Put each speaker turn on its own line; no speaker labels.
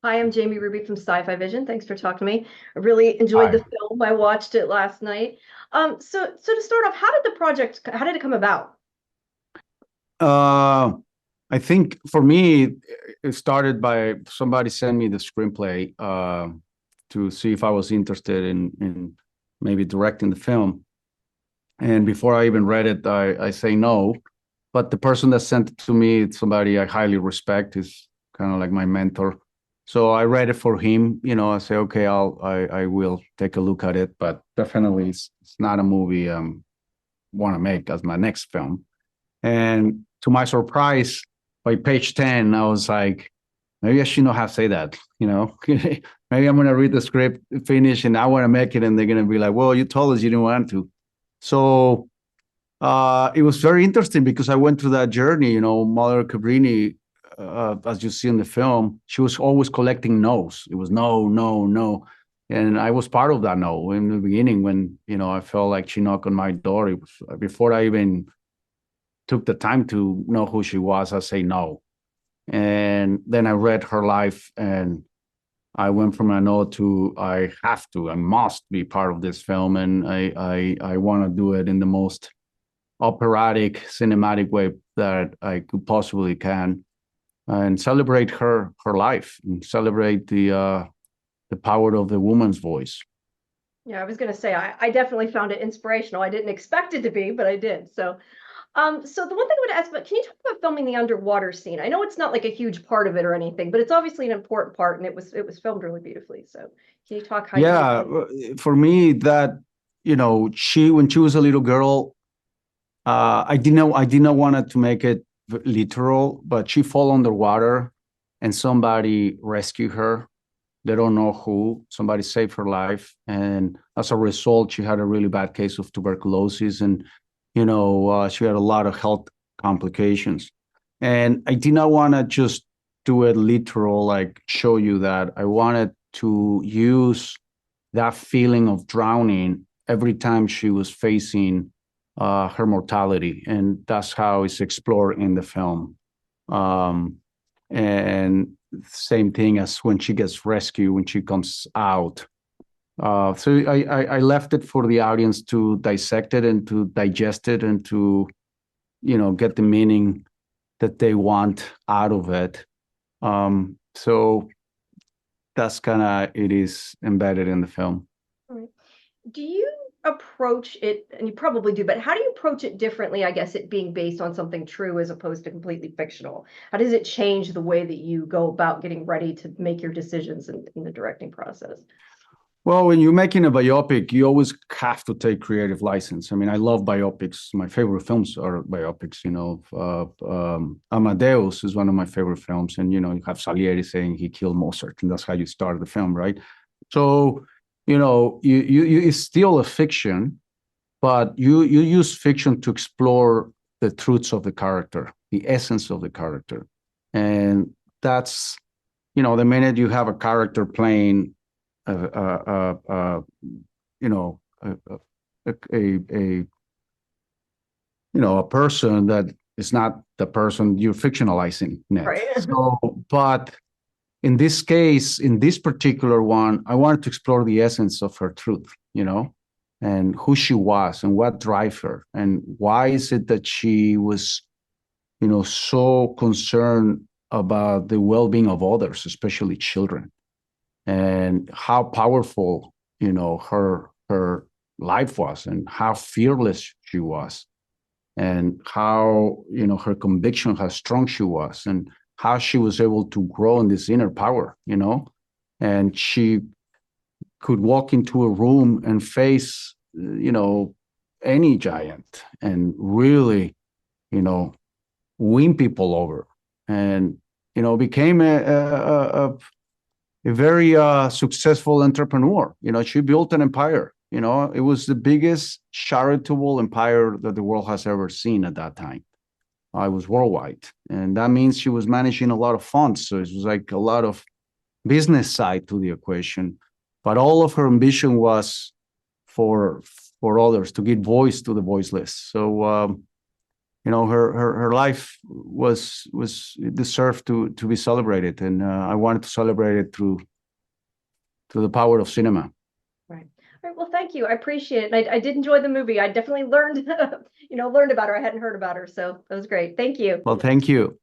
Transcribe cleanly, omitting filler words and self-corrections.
Hi, I'm Jamie Ruby from Sci-Fi-Vision. Thanks for talking to me. I really enjoyed the
Hi.
film. I watched it last night. So to start off, how did it come about?
Uh, I think for me, it started by somebody sent me the screenplay to see if I was interested in maybe directing the film. And before I even read it, I say no. But the person that sent it to me, it's somebody I highly respect, is kind of like my mentor. So I read it for him. I say, okay, I will take a look at it. But definitely, it's not a movie want to make as my next film. And to my surprise, by page 10, I was like, maybe I should not have said that, maybe I'm going to read the script, finish, and I want to make it. And they're going to be like, well, you told us you didn't want to. So it was very interesting because I went through that journey. Mother Cabrini, as you see in the film, she was always collecting no's. It was no, no, no. And I was part of that no in the beginning when, I felt like she knocked on my door. It was before I even took the time to know who she was, I say no. And then I read her life and I went from a no to I must be part of this film. And I want to do it in the most operatic, cinematic way that I could possibly can and celebrate her life and celebrate the power of the woman's voice.
Yeah, I was going to say I definitely found it inspirational. I didn't expect it to be, but I did. So the one thing I would ask about, can you talk about filming the underwater scene? I know it's not like a huge part of it or anything, but it's obviously an important part, and it was filmed really beautifully. So can you talk how you did
Yeah,
that?
for me that she when she was a little girl, I did not want it to make it literal, but she fall underwater and somebody rescue her. They don't know who. Somebody saved her life, and as a result, she had a really bad case of tuberculosis, and she had a lot of health complications. And I did not want to just do it literal, like show you that. I wanted to use that feeling of drowning every time she was facing her mortality, and that's how it's explored in the film. Um, and same thing as when she gets rescued when she comes out. So I left it for the audience to dissect it and to digest it and to get the meaning that they want out of it. So that's kind of it is embedded in the film.
All right. Do you approach it, and you probably do, but how do you approach it differently? I guess it being based on something true as opposed to completely fictional. How does it change the way that you go about getting ready to make your decisions in the directing process?
Well, when you're making a biopic, you always have to take creative license. I mean, I love biopics. My favorite films are biopics. Amadeus is one of my favorite films, and you have Salieri saying he killed Mozart, and that's how you start the film, right? So, it's still a fiction, but you use fiction to explore the truths of the character, the essence of the character, and that's the minute you have a character playing a, a, a, a you know a person that is not the person you're fictionalizing it.
Right.
So, but in this case, in this particular one, I wanted to explore the essence of her truth, and who she was and what drive her and why is it that she was, so concerned about the well-being of others, especially children, and how powerful her life was and how fearless she was and how her conviction, how strong she was, and how she was able to grow in this inner power, and she could walk into a room and face any giant and really win people over, and became a very successful entrepreneur. She built an empire. It was the biggest charitable empire that the world has ever seen at that time. I was worldwide. And that means she was managing a lot of funds. So it was like a lot of business side to the equation. But all of her ambition was for for others to give voice to the voiceless. So her life was deserved to be celebrated, and I wanted to celebrate it through the power of cinema.
Right. All right. Well, thank you. I appreciate it. And I did enjoy the movie. I definitely learned, learned about her. I hadn't heard about her. So that was great. Thank you.
Well, thank you.